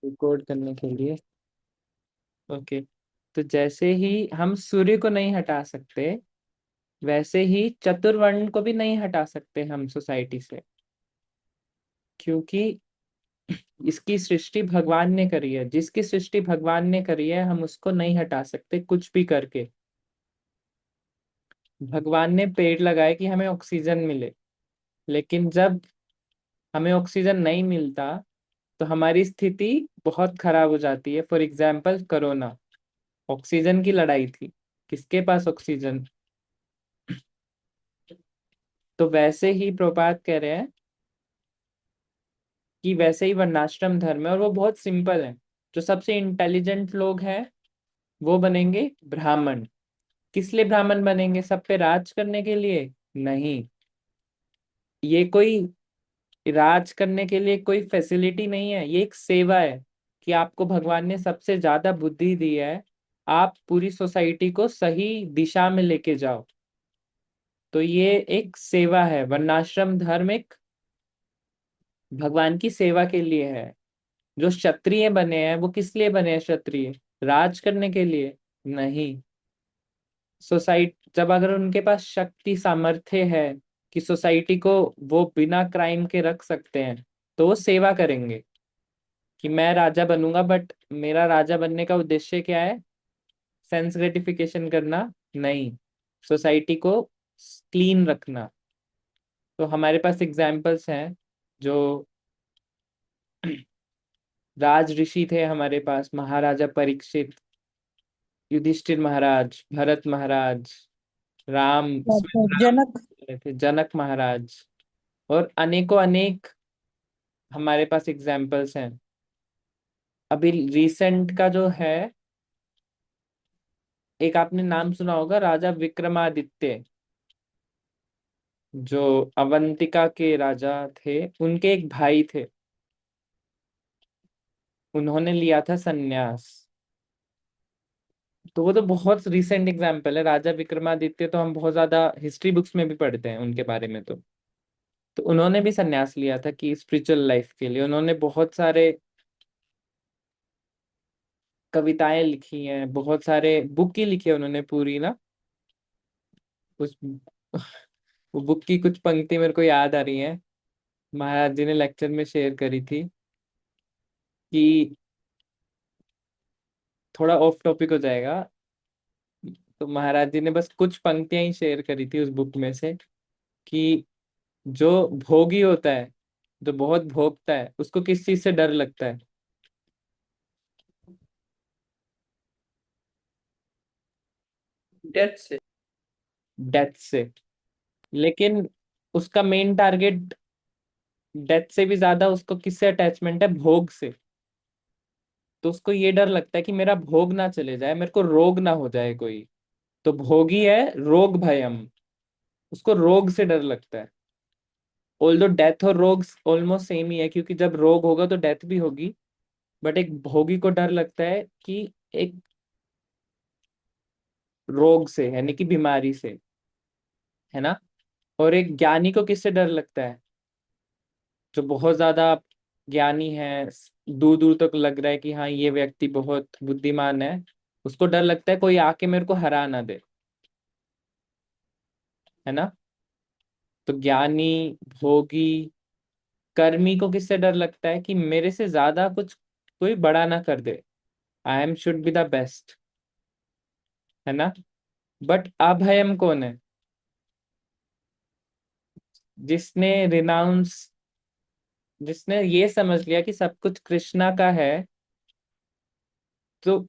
Record करने के लिए। ओके। तो जैसे ही हम सूर्य को नहीं हटा सकते, वैसे ही चतुर्वर्ण को भी नहीं हटा सकते हम सोसाइटी से, क्योंकि इसकी सृष्टि भगवान ने करी है। जिसकी सृष्टि भगवान ने करी है हम उसको नहीं हटा सकते कुछ भी करके। भगवान ने पेड़ लगाए कि हमें ऑक्सीजन मिले, लेकिन जब हमें ऑक्सीजन नहीं मिलता तो हमारी स्थिति बहुत खराब हो जाती है। फॉर एग्जाम्पल कोरोना, ऑक्सीजन की लड़ाई थी, किसके पास ऑक्सीजन। तो वैसे ही प्रभुपाद कह रहे हैं कि वैसे ही वर्णाश्रम धर्म है, और वो बहुत सिंपल है। जो सबसे इंटेलिजेंट लोग हैं वो बनेंगे ब्राह्मण। किस लिए ब्राह्मण बनेंगे? सब पे राज करने के लिए? नहीं। ये कोई राज करने के लिए कोई फैसिलिटी नहीं है, ये एक सेवा है कि आपको भगवान ने सबसे ज्यादा बुद्धि दी है, आप पूरी सोसाइटी को सही दिशा में लेके जाओ। तो ये एक सेवा है। वर्णाश्रम धर्म एक भगवान की सेवा के लिए है। जो क्षत्रिय बने हैं वो किस लिए बने हैं? क्षत्रिय राज करने के लिए नहीं। सोसाइटी जब अगर उनके पास शक्ति सामर्थ्य है कि सोसाइटी को वो बिना क्राइम के रख सकते हैं, तो वो सेवा करेंगे कि मैं राजा बनूंगा, बट मेरा राजा बनने का उद्देश्य क्या है? सेंस ग्रेटिफिकेशन करना नहीं, सोसाइटी को क्लीन रखना। तो हमारे पास एग्जाम्पल्स हैं। जो राज ऋषि थे हमारे पास, महाराजा परीक्षित, युधिष्ठिर महाराज, भरत महाराज, राम, स्वयं अच्छा, राम जनक। थे, जनक महाराज, और अनेकों अनेक हमारे पास एग्जाम्पल्स हैं। अभी रिसेंट का जो है, एक आपने नाम सुना होगा, राजा विक्रमादित्य, जो अवंतिका के राजा थे। उनके एक भाई थे, उन्होंने लिया था संन्यास। तो वो तो बहुत रिसेंट एग्जाम्पल है। राजा विक्रमादित्य तो हम बहुत ज्यादा हिस्ट्री बुक्स में भी पढ़ते हैं उनके बारे में। तो उन्होंने भी संन्यास लिया था कि स्पिरिचुअल लाइफ के लिए। उन्होंने बहुत सारे कविताएं लिखी हैं, बहुत सारे बुक ही लिखी है उन्होंने पूरी ना। उस वो बुक की कुछ पंक्ति मेरे को याद आ रही है, महाराज जी ने लेक्चर में शेयर करी थी कि, थोड़ा ऑफ टॉपिक हो जाएगा, तो महाराज जी ने बस कुछ पंक्तियां ही शेयर करी थी उस बुक में से, कि जो भोगी होता है, जो बहुत भोगता है, उसको किस चीज से डर लगता है? डेथ से। डेथ से। लेकिन उसका मेन टारगेट डेथ से भी ज्यादा उसको किससे अटैचमेंट है? भोग से। तो उसको ये डर लगता है कि मेरा भोग ना चले जाए, मेरे को रोग ना हो जाए कोई। तो भोगी है रोग भयम, उसको रोग से डर लगता है। ऑल्दो डेथ और रोग ऑलमोस्ट सेम ही है, क्योंकि जब रोग होगा तो डेथ भी होगी। बट एक भोगी को डर लगता है कि एक रोग से, यानी कि बीमारी से, है ना। और एक ज्ञानी को किससे डर लगता है? जो बहुत ज्यादा ज्ञानी है, दूर दूर तक लग रहा है कि हाँ ये व्यक्ति बहुत बुद्धिमान है, उसको डर लगता है कोई आके मेरे को हरा ना दे, है ना। तो ज्ञानी, भोगी, कर्मी को किससे डर लगता है? कि मेरे से ज्यादा कुछ कोई बड़ा ना कर दे, I am should be the best, है ना। बट अभयम कौन है? जिसने रिनाउंस, जिसने ये समझ लिया कि सब कुछ कृष्णा का है। तो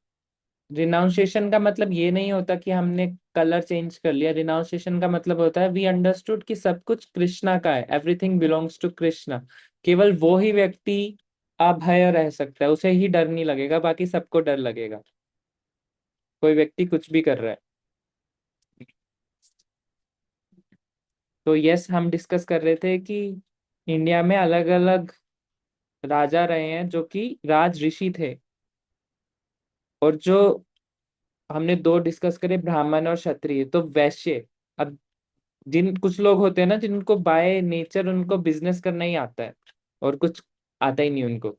रिनाउंसिएशन का मतलब ये नहीं होता कि हमने कलर चेंज कर लिया। रिनाउंसिएशन का मतलब होता है वी अंडरस्टूड कि सब कुछ कृष्णा का है, एवरीथिंग बिलोंग्स टू कृष्णा। केवल वो ही व्यक्ति अभय रह सकता है, उसे ही डर नहीं लगेगा, बाकी सबको डर लगेगा कोई व्यक्ति कुछ भी कर रहा है। तो यस, हम डिस्कस कर रहे थे कि इंडिया में अलग अलग राजा रहे हैं जो कि राज ऋषि थे। और जो हमने दो डिस्कस करे, ब्राह्मण और क्षत्रिय, तो वैश्य। अब जिन कुछ लोग होते हैं ना जिनको बाय नेचर उनको बिजनेस करना ही आता है, और कुछ आता ही नहीं उनको,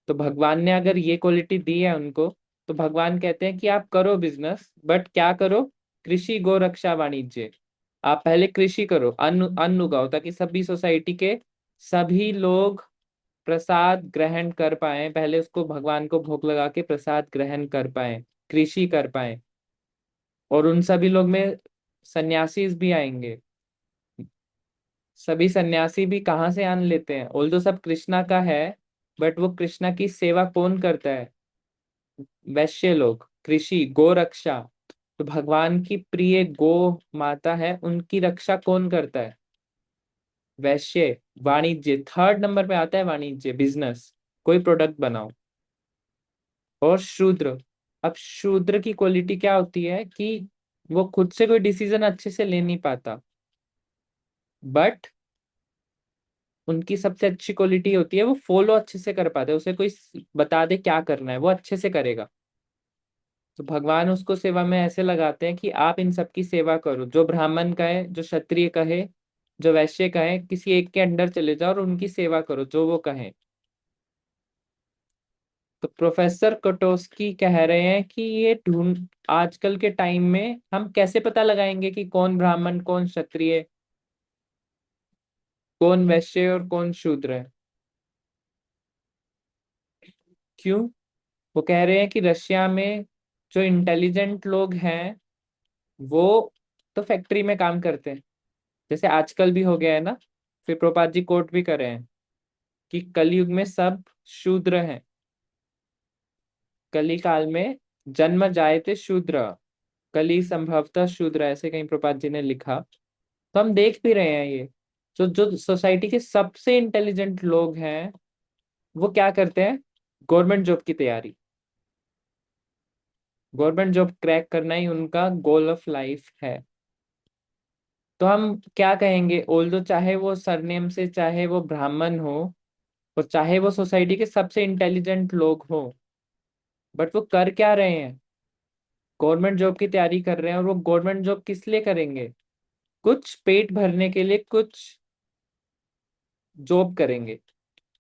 तो भगवान ने अगर ये क्वालिटी दी है उनको, तो भगवान कहते हैं कि आप करो बिजनेस, बट क्या करो? कृषि, गो रक्षा, वाणिज्य। आप पहले कृषि करो, अन्न अन्न उगाओ, ताकि सभी सोसाइटी के सभी लोग प्रसाद ग्रहण कर पाए, पहले उसको भगवान को भोग लगा के प्रसाद ग्रहण कर पाए, कृषि कर पाए। और उन सभी लोग में सन्यासी भी आएंगे। सभी सन्यासी भी कहाँ से आन लेते हैं? ऑल्दो सब कृष्णा का है, बट वो कृष्णा की सेवा कौन करता है? वैश्य लोग, कृषि, गो रक्षा। तो भगवान की प्रिय गो माता है, उनकी रक्षा कौन करता है? वैश्य। वाणिज्य, थर्ड नंबर पे आता है वाणिज्य, बिजनेस, कोई प्रोडक्ट बनाओ। और शूद्र। अब शूद्र की क्वालिटी क्या होती है कि वो खुद से कोई डिसीजन अच्छे से ले नहीं पाता, बट उनकी सबसे अच्छी क्वालिटी होती है वो फॉलो अच्छे से कर पाते हैं। उसे कोई बता दे क्या करना है, वो अच्छे से करेगा। तो भगवान उसको सेवा में ऐसे लगाते हैं कि आप इन सब की सेवा करो, जो ब्राह्मण कहे, जो क्षत्रिय कहे, जो वैश्य कहे, किसी एक के अंडर चले जाओ और उनकी सेवा करो जो वो कहें। तो प्रोफेसर कोटोस्की कह रहे हैं कि ये ढूंढ आजकल के टाइम में हम कैसे पता लगाएंगे कि कौन ब्राह्मण, कौन क्षत्रिय, कौन वैश्य और कौन शूद्र है? क्यों? वो कह रहे हैं कि रशिया में जो इंटेलिजेंट लोग हैं वो तो फैक्ट्री में काम करते हैं, जैसे आजकल भी हो गया है ना। फिर प्रभुपाद जी कोट भी करे हैं कि कलयुग में सब शूद्र हैं। कली काल में जन्म जायते शूद्र, कली संभवतः शूद्र, ऐसे कहीं प्रभुपाद जी ने लिखा। तो हम देख भी रहे हैं ये। जो जो सोसाइटी के सबसे इंटेलिजेंट लोग हैं वो क्या करते हैं? गवर्नमेंट जॉब की तैयारी। गवर्नमेंट जॉब क्रैक करना ही उनका गोल ऑफ लाइफ है। तो हम क्या कहेंगे? ऑल्दो चाहे वो सरनेम से, चाहे वो ब्राह्मण हो और चाहे वो सोसाइटी के सबसे इंटेलिजेंट लोग हो, बट वो कर क्या रहे हैं? गवर्नमेंट जॉब की तैयारी कर रहे हैं। और वो गवर्नमेंट जॉब किस लिए करेंगे? कुछ पेट भरने के लिए कुछ जॉब करेंगे।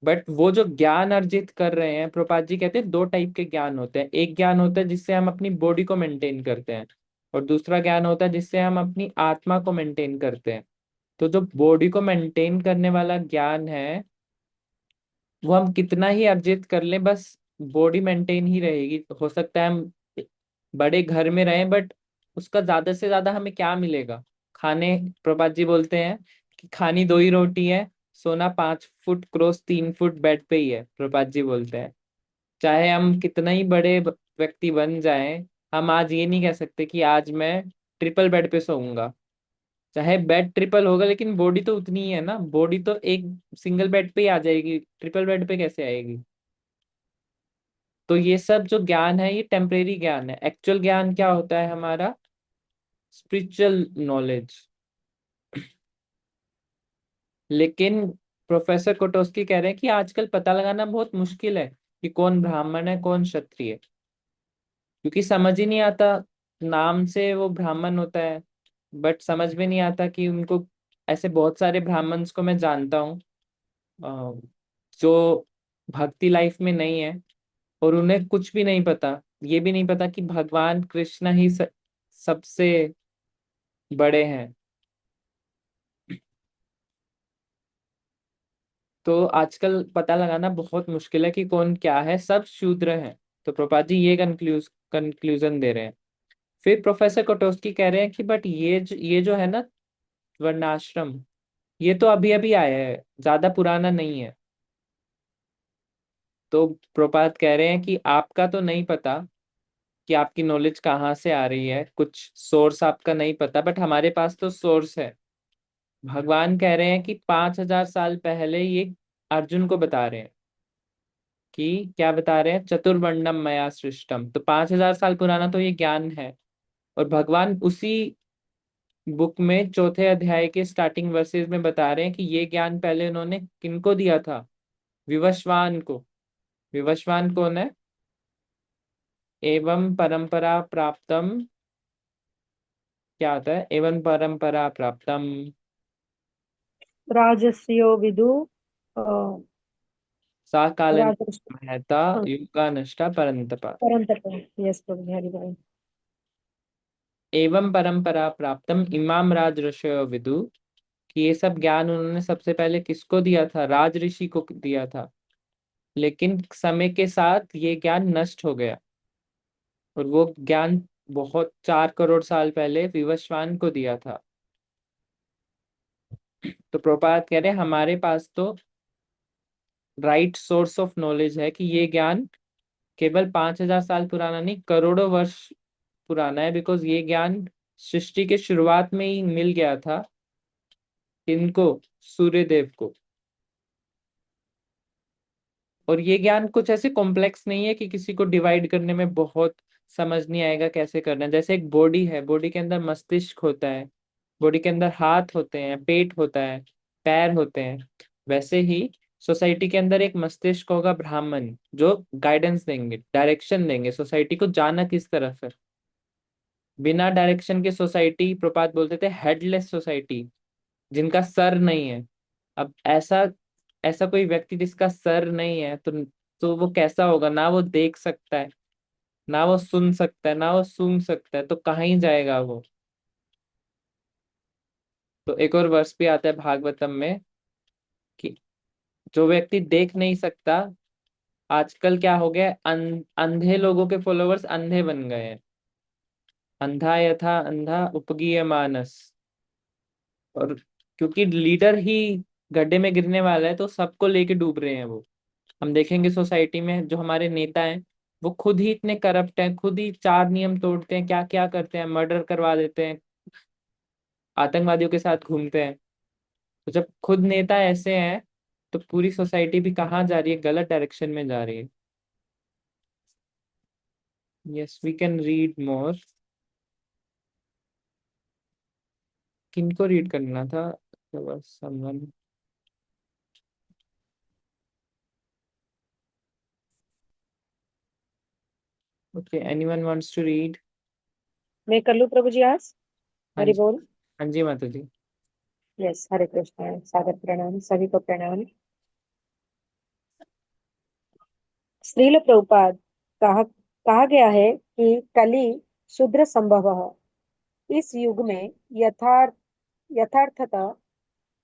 बट वो जो ज्ञान अर्जित कर रहे हैं, प्रभुपाद जी कहते हैं दो टाइप के ज्ञान होते हैं। एक ज्ञान होता है जिससे हम अपनी बॉडी को मेंटेन करते हैं, और दूसरा ज्ञान होता है जिससे हम अपनी आत्मा को मेंटेन करते हैं। तो जो बॉडी को मेंटेन करने वाला ज्ञान है वो हम कितना ही अर्जित कर लें, बस बॉडी मेंटेन ही रहेगी। हो सकता है हम बड़े घर में रहें, बट उसका ज्यादा से ज्यादा हमें क्या मिलेगा? खाने, प्रभात जी बोलते हैं कि खानी दो ही रोटी है, सोना 5 फुट क्रॉस 3 फुट बेड पे ही है, प्रभात जी बोलते हैं। चाहे हम कितना ही बड़े व्यक्ति बन जाएं, हम आज ये नहीं कह सकते कि आज मैं ट्रिपल बेड पे सोऊंगा। चाहे बेड ट्रिपल होगा, लेकिन बॉडी तो उतनी ही है ना। बॉडी तो एक सिंगल बेड पे ही आ जाएगी, ट्रिपल बेड पे कैसे आएगी? तो ये सब जो ज्ञान है ये टेम्परेरी ज्ञान है। एक्चुअल ज्ञान क्या होता है हमारा? Spiritual knowledge. लेकिन प्रोफेसर कोटोस्की कह रहे हैं कि आजकल पता लगाना बहुत मुश्किल है कि कौन ब्राह्मण है, कौन क्षत्रिय है, क्योंकि समझ ही नहीं आता। नाम से वो ब्राह्मण होता है, बट समझ में नहीं आता कि उनको, ऐसे बहुत सारे ब्राह्मण्स को मैं जानता हूँ जो भक्ति लाइफ में नहीं है, और उन्हें कुछ भी नहीं पता। ये भी नहीं पता कि भगवान कृष्ण ही सबसे बड़े हैं। तो आजकल पता लगाना बहुत मुश्किल है कि कौन क्या है, सब शूद्र हैं। तो प्रभुपाद जी ये कंक्लूजन दे रहे हैं। फिर प्रोफेसर कोटोस्की कह रहे हैं कि बट ये जो है ना, वर्णाश्रम, ये तो अभी अभी आया है, ज्यादा पुराना नहीं है। तो प्रभुपाद कह रहे हैं कि आपका तो नहीं पता कि आपकी नॉलेज कहाँ से आ रही है, कुछ सोर्स आपका नहीं पता, बट हमारे पास तो सोर्स है। भगवान कह रहे हैं कि 5,000 साल पहले ये अर्जुन को बता रहे हैं कि क्या बता रहे हैं? चतुर्वर्णम मया सृष्टम। तो 5,000 साल पुराना तो ये ज्ञान है। और भगवान उसी बुक में चौथे अध्याय के स्टार्टिंग वर्सेस में बता रहे हैं कि ये ज्ञान पहले उन्होंने किनको दिया था? विवस्वान को। विवस्वान कौन है? एवं परंपरा प्राप्तम, क्या होता है एवं परंपरा प्राप्तम? राजस्यो विदु अ, सा कालेन राजदृष्टि। महता हाँ। युगा नष्टा परंतपा। परंतप। यस प्रभु बिहारी भाई। एवं परंपरा प्राप्तम इमाम राज ऋषयो विदु, कि ये सब ज्ञान उन्होंने सबसे पहले किसको दिया था? राज ऋषि को दिया था। लेकिन समय के साथ ये ज्ञान नष्ट हो गया, और वो ज्ञान बहुत 4 करोड़ साल पहले विवस्वान को दिया था। तो प्रभुपाद कह रहे हैं हमारे पास तो राइट सोर्स ऑफ नॉलेज है कि ये ज्ञान केवल 5,000 साल पुराना नहीं, करोड़ों वर्ष पुराना है। बिकॉज ये ज्ञान सृष्टि के शुरुआत में ही मिल गया था इनको, सूर्य देव को। और ये ज्ञान कुछ ऐसे कॉम्प्लेक्स नहीं है कि किसी को डिवाइड करने में बहुत समझ नहीं आएगा कैसे करना है। जैसे एक बॉडी है, बॉडी के अंदर मस्तिष्क होता है, बॉडी के अंदर हाथ होते हैं, पेट होता है, पैर होते हैं। वैसे ही सोसाइटी के अंदर एक मस्तिष्क होगा ब्राह्मण, जो गाइडेंस देंगे, डायरेक्शन देंगे सोसाइटी को जाना किस तरफ है। बिना डायरेक्शन के सोसाइटी, प्रपात बोलते थे हेडलेस सोसाइटी, जिनका सर नहीं है। अब ऐसा ऐसा कोई व्यक्ति जिसका सर नहीं है, तो वो कैसा होगा? ना वो देख सकता है, ना वो सुन सकता है, ना वो सूंघ सकता है, तो कहाँ ही जाएगा वो? तो एक और वर्ष भी आता है भागवतम में कि जो व्यक्ति देख नहीं सकता, आजकल क्या हो गया है, अंधे लोगों के फॉलोवर्स अंधे बन गए हैं। अंधा यथा अंधा उपगीय मानस। और क्योंकि लीडर ही गड्ढे में गिरने वाला है, तो सबको लेके डूब रहे हैं वो। हम देखेंगे सोसाइटी में जो हमारे नेता हैं, वो खुद ही इतने करप्ट हैं, खुद ही 4 नियम तोड़ते हैं, क्या क्या करते हैं, मर्डर करवा देते हैं, आतंकवादियों के साथ घूमते हैं। तो जब खुद नेता ऐसे हैं, तो पूरी सोसाइटी भी कहाँ जा रही है? गलत डायरेक्शन में जा रही है। Yes, we can read more. किनको रीड करना था? Someone. Okay, anyone wants to read? मैं कर लूँ प्रभु जी आज? हाँ हरि जी। बोल। हाँ जी माता जी। यस, हरे कृष्ण, सादर प्रणाम, सभी को प्रणाम। श्रील प्रभुपाद, कहा गया है कि कली शूद्र संभव है। इस युग में यथार्थतः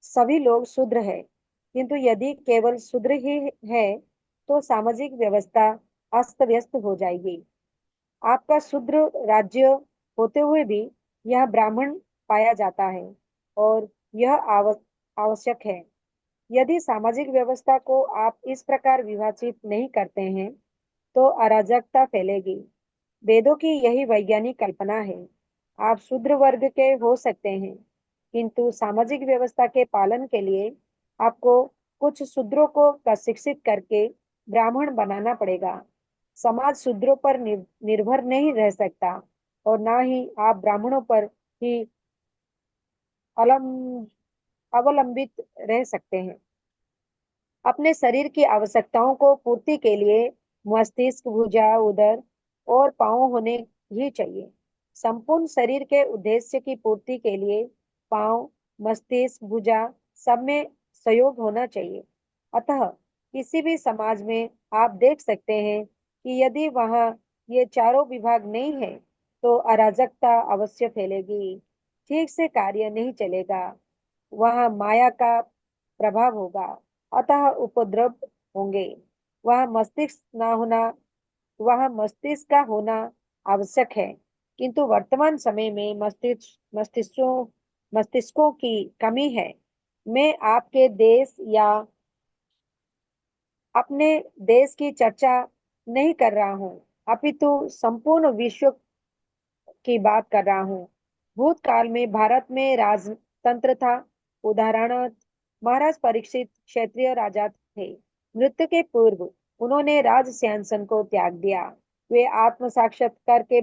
सभी लोग शूद्र है, किंतु यदि केवल शूद्र ही है तो सामाजिक व्यवस्था अस्त व्यस्त हो जाएगी। आपका शूद्र राज्य होते हुए भी यह ब्राह्मण पाया जाता है, और यह आवश्यक है। यदि सामाजिक व्यवस्था को आप इस प्रकार विभाजित नहीं करते हैं तो अराजकता फैलेगी। वेदों की यही वैज्ञानिक कल्पना है। आप शूद्र वर्ग के हो सकते हैं, किंतु सामाजिक व्यवस्था के पालन के लिए आपको कुछ शूद्रों को प्रशिक्षित करके ब्राह्मण बनाना पड़ेगा। समाज शूद्रों पर निर्भर नहीं रह सकता, और ना ही आप ब्राह्मणों पर ही अलम अवलंबित रह सकते हैं। अपने शरीर की आवश्यकताओं को पूर्ति के लिए मस्तिष्क, भुजा, उदर और पांव होने ही चाहिए। संपूर्ण शरीर के उद्देश्य की पूर्ति के लिए पांव, मस्तिष्क, भुजा सब में सहयोग होना चाहिए। अतः किसी भी समाज में आप देख सकते हैं कि यदि वहाँ ये चारों विभाग नहीं है तो अराजकता अवश्य फैलेगी, ठीक से कार्य नहीं चलेगा, वहाँ माया का प्रभाव होगा, अतः उपद्रव होंगे। वह मस्तिष्क ना होना वह मस्तिष्क का होना आवश्यक है, किंतु वर्तमान समय में मस्तिष्कों की कमी है। मैं आपके देश या अपने देश की चर्चा नहीं कर रहा हूँ, अपितु संपूर्ण विश्व की बात कर रहा हूँ। भूतकाल में भारत में राजतंत्र था। उदाहरणार्थ, महाराज परीक्षित क्षत्रिय राजा थे। मृत्यु के पूर्व उन्होंने राज सिंहासन को त्याग दिया। वे आत्म साक्षात्कार के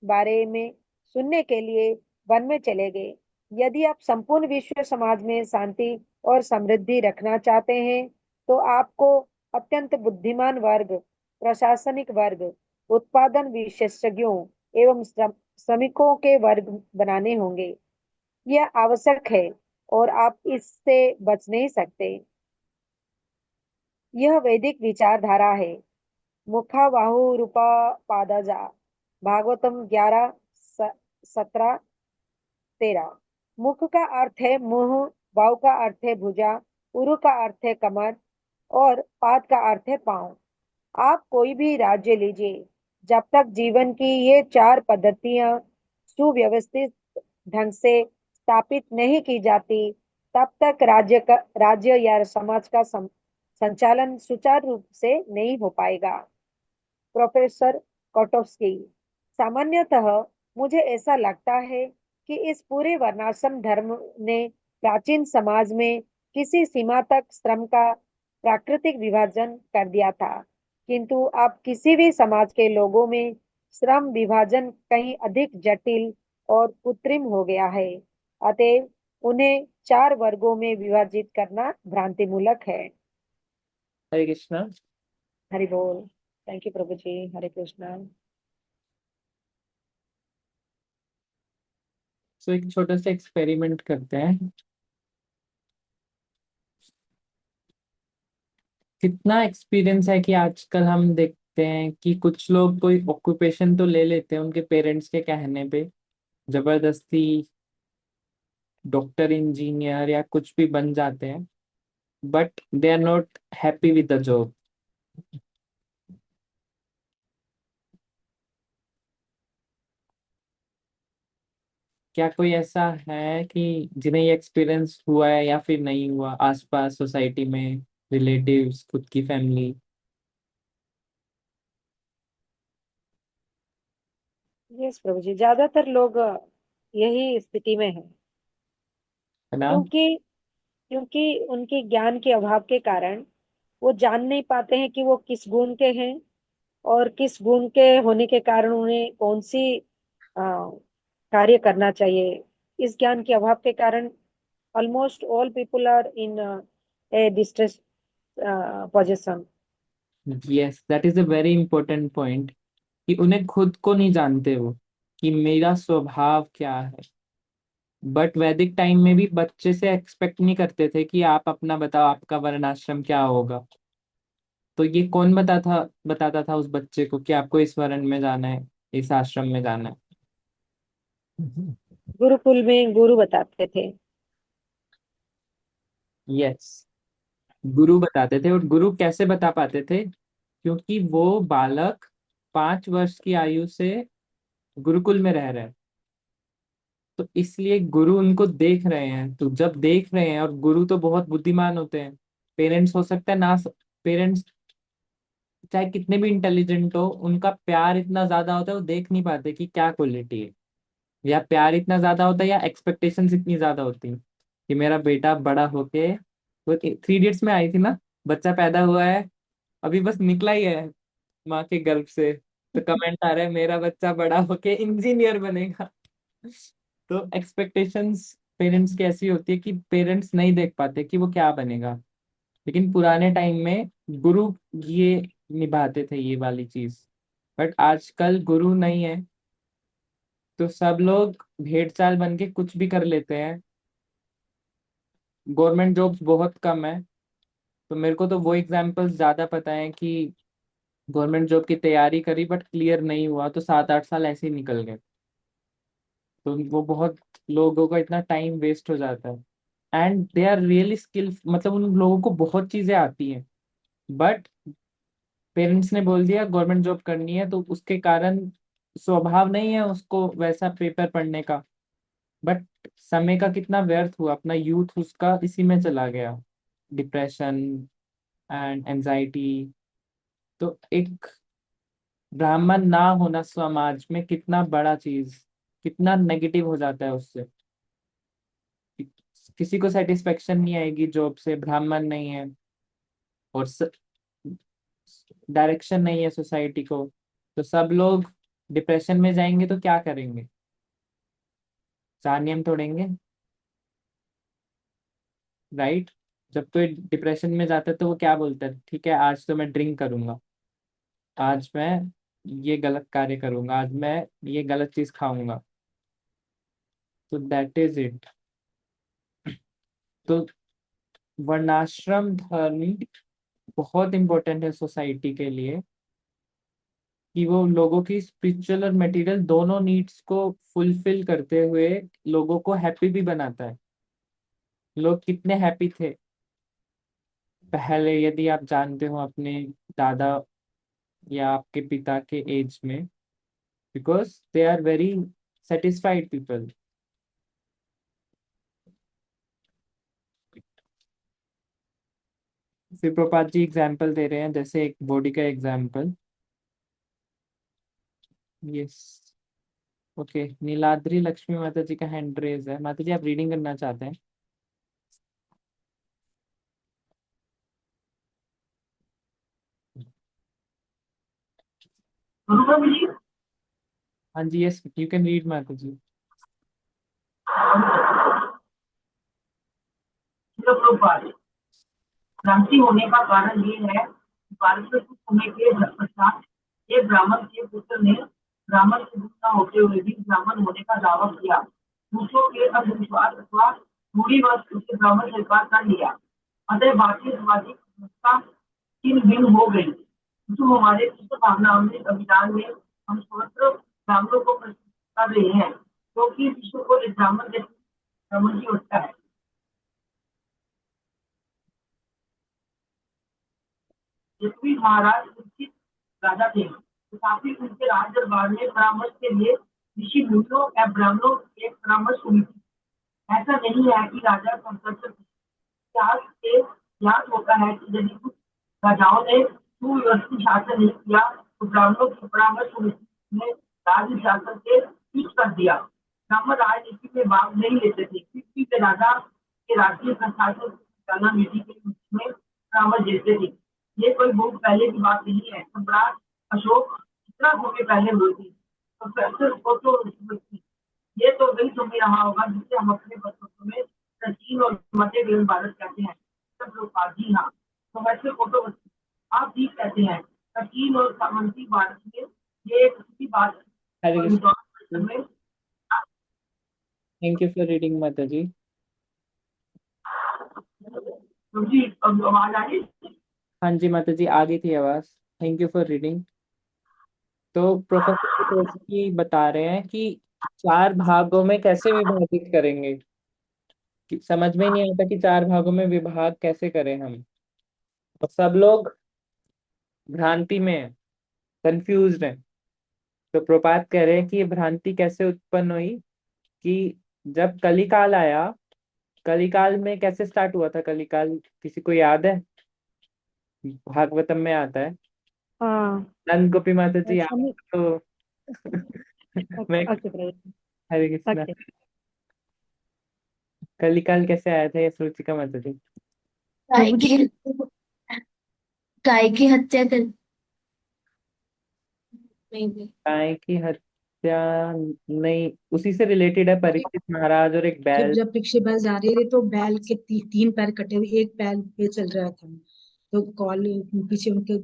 बारे में सुनने के लिए वन में चले गए। यदि आप संपूर्ण विश्व समाज में शांति और समृद्धि रखना चाहते हैं तो आपको अत्यंत बुद्धिमान वर्ग, प्रशासनिक वर्ग, उत्पादन विशेषज्ञों एवं श्रमिकों के वर्ग बनाने होंगे। यह आवश्यक है और आप इससे बच नहीं सकते। यह वैदिक विचारधारा है। मुखा बाहु रूपा पादजा, भागवतम 11:17-13। मुख का अर्थ है मुंह, बाहु का अर्थ है भुजा, उरु का अर्थ है कमर और पाद का अर्थ है पांव। आप कोई भी राज्य लीजिए, जब तक जीवन की ये चार पद्धतियां सुव्यवस्थित ढंग से स्थापित नहीं की जाती, तब तक राज्य या समाज का संचालन सुचारू रूप से नहीं हो पाएगा। प्रोफेसर कोटोस्की, सामान्यतः मुझे ऐसा लगता है कि इस पूरे वर्णाश्रम धर्म ने प्राचीन समाज में किसी सीमा तक श्रम का प्राकृतिक विभाजन कर दिया था, किंतु अब किसी भी समाज के लोगों में श्रम विभाजन कहीं अधिक जटिल और कृत्रिम हो गया है। अतएव उन्हें चार वर्गों में विभाजित करना भ्रांतिमूलक है। हरे कृष्णा। हरि बोल। थैंक यू प्रभु जी। हरे कृष्णा। सो एक छोटा सा एक्सपेरिमेंट करते हैं। कितना एक्सपीरियंस है कि आजकल हम देखते हैं कि कुछ लोग कोई ऑक्यूपेशन तो ले लेते हैं उनके पेरेंट्स के कहने पे, जबरदस्ती डॉक्टर इंजीनियर या कुछ भी बन जाते हैं, but they are not happy with the job. क्या कोई ऐसा है कि जिन्हें ये एक्सपीरियंस हुआ है या फिर नहीं हुआ, आसपास सोसाइटी में, रिलेटिव्स, खुद की फैमिली? यस प्रभु जी, ज्यादातर लोग यही स्थिति में है। है ना? क्योंकि क्योंकि उनके ज्ञान के अभाव के कारण वो जान नहीं पाते हैं कि वो किस गुण के हैं और किस गुण के होने के कारण उन्हें कौन सी कार्य करना चाहिए। इस ज्ञान के अभाव के कारण almost all people are in a distress position. Yes, that is a very important point, कि उन्हें खुद को नहीं जानते वो, कि मेरा स्वभाव क्या है। बट वैदिक टाइम में भी बच्चे से एक्सपेक्ट नहीं करते थे कि आप अपना बताओ, आपका वर्णाश्रम क्या होगा। तो ये कौन बताता था उस बच्चे को कि आपको इस वर्ण में जाना है, इस आश्रम में जाना है? गुरुकुल में गुरु बताते थे। यस, गुरु बताते थे। और गुरु कैसे बता पाते थे? क्योंकि वो बालक 5 वर्ष की आयु से गुरुकुल में रह रहे हैं, तो इसलिए गुरु उनको देख रहे हैं। तो जब देख रहे हैं, और गुरु तो बहुत बुद्धिमान होते हैं, पेरेंट्स हो सकता है ना, पेरेंट्स चाहे कितने भी इंटेलिजेंट हो, उनका प्यार इतना ज्यादा होता है, वो देख नहीं पाते कि क्या क्वालिटी है। या प्यार इतना ज्यादा होता है, या एक्सपेक्टेशंस इतनी ज्यादा होती हैं कि मेरा बेटा बड़ा होके, वो 3 इडियट्स में आई थी ना, बच्चा पैदा हुआ है, अभी बस निकला ही है माँ के गर्भ से, तो कमेंट आ रहा है मेरा बच्चा बड़ा होके इंजीनियर बनेगा। तो एक्सपेक्टेशंस पेरेंट्स की ऐसी होती है कि पेरेंट्स नहीं देख पाते कि वो क्या बनेगा। लेकिन पुराने टाइम में गुरु ये निभाते थे ये वाली चीज। बट आजकल गुरु नहीं है, तो सब लोग भेड़ चाल बन के कुछ भी कर लेते हैं। गवर्नमेंट जॉब्स बहुत कम है। तो मेरे को तो वो एग्जांपल्स ज्यादा पता है कि गवर्नमेंट जॉब की तैयारी करी बट क्लियर नहीं हुआ, तो 7-8 साल ऐसे ही निकल गए। तो वो बहुत लोगों का इतना टाइम वेस्ट हो जाता है। And they are really skill, मतलब उन लोगों को बहुत चीजें आती हैं, बट पेरेंट्स ने बोल दिया गवर्नमेंट जॉब करनी है, तो उसके कारण स्वभाव नहीं है उसको वैसा पेपर पढ़ने का। बट समय का कितना व्यर्थ हुआ, अपना यूथ उसका इसी में चला गया, डिप्रेशन एंड एंजाइटी। तो एक ब्राह्मण ना होना समाज में कितना बड़ा चीज, कितना नेगेटिव हो जाता है उससे। कि- किसी को सेटिस्फेक्शन नहीं आएगी जॉब से, ब्राह्मण नहीं है, और डायरेक्शन नहीं है सोसाइटी को, तो सब लोग डिप्रेशन में जाएंगे, तो क्या करेंगे? चार नियम तोड़ेंगे, राइट? जब कोई डिप्रेशन में जाता है तो वो क्या बोलता है, ठीक है आज तो मैं ड्रिंक करूंगा, आज मैं ये गलत कार्य करूंगा, आज मैं ये गलत चीज खाऊंगा। तो दैट इज इट। तो वर्णाश्रम धर्म बहुत इंपॉर्टेंट है सोसाइटी के लिए, कि वो लोगों की स्पिरिचुअल और मटेरियल दोनों नीड्स को फुलफिल करते हुए लोगों को हैप्पी भी बनाता है। लोग कितने हैप्पी थे पहले, यदि आप जानते हो अपने दादा या आपके पिता के एज में, because they are very satisfied people. फिर प्रपात जी एग्जाम्पल दे रहे हैं, जैसे एक बॉडी का example. Yes. Okay, Niladri Lakshmi माता जी का हैंड रेज है। माता जी आप रीडिंग करना चाहते हैं? अनुभव जी। हाँ जी, यस यू कैन रीड माता जी। प्रभुपाद, क्रांति होने का कारण ये है कि भारत में कुछ समय के पश्चात एक ब्राह्मण के पुत्र ने ब्राह्मण के दूध न होते हुए भी ब्राह्मण होने का दावा किया। दूसरों के अंधविश्वास अथवा रूढ़िवश उसे ब्राह्मण स्वीकार कर लिया। अतः भारतीय सामाजिक व्यवस्था छिन्न भिन्न हो गई। जो हमारे विश्व भावना में संविधान में हम स्वतंत्र ब्राह्मणों को प्रस्तुत कर रहे हैं, क्योंकि विश्व को एक ब्राह्मण जैसे ब्राह्मण की होता है। पृथ्वी महाराज उचित राजा थे, तथापि उनके राज दरबार में परामर्श के लिए ऋषि मुनियों या ब्राह्मणों की एक परामर्श हुई थी। ऐसा नहीं है कि राजा संतुष्ट थे। इतिहास से ज्ञात होता है कि यदि कुछ राजाओं ने सुव्यवस्थित शासन नहीं किया तो ब्राह्मणों की परामर्श समिति ने राज्य शासन से स्विच कर दिया। ब्राह्मण राजनीति में भाग नहीं लेते थे। पृथ्वी के राजा के राज्य प्रशासन संचालन विधि के रूप में परामर्श देते थे। ये कोई बहुत पहले की बात नहीं है। सम्राट अशोक कितना समय पहले हुई थी। प्रोफेसर ओटो ये तो वही तुम्हें रहा होगा जिसे हम अपने बचपन में प्राचीन और मध्य ग्रंथ भारत कहते हैं। सब लोग जी हाँ, प्रोफेसर ओटो आप ठीक कहते हैं। प्राचीन और सामंती भारत में ये किसी बात हरे और कृष्ण। मिथोलॉजी में। थैंक यू फॉर रीडिंग माता जी। तो जी अब आवाज आ रही है? हाँ जी माता जी, आ गई थी आवाज। Thank you for reading. तो प्रोफेसर की बता रहे हैं कि चार भागों में कैसे विभाजित करेंगे, कि समझ में ही नहीं आता कि चार भागों में विभाग कैसे करें हम। और सब लोग भ्रांति में हैं, कंफ्यूज हैं। तो प्रपात कह रहे हैं कि ये भ्रांति कैसे उत्पन्न हुई, कि जब कलिकाल आया, कलिकाल में कैसे स्टार्ट हुआ था कलिकाल, किसी को याद है? भागवतम में आता है। हाँ। नंद गोपी माता जी आप स्वामी। तो मैं, ओके प्रभु। हरे कृष्णा। ओके। कलिकाल कैसे आया था ये सूचिका माता जी? गाय की गाय की हत्या कर नहीं। गाय की हत्या नहीं, उसी से रिलेटेड है, परीक्षित महाराज और एक जब बैल। जब परीक्षित बैल जा रहे थे तो बैल के तीन पैर कटे हुए, एक पैर पे चल रहा था। तो कॉल पीछे उनके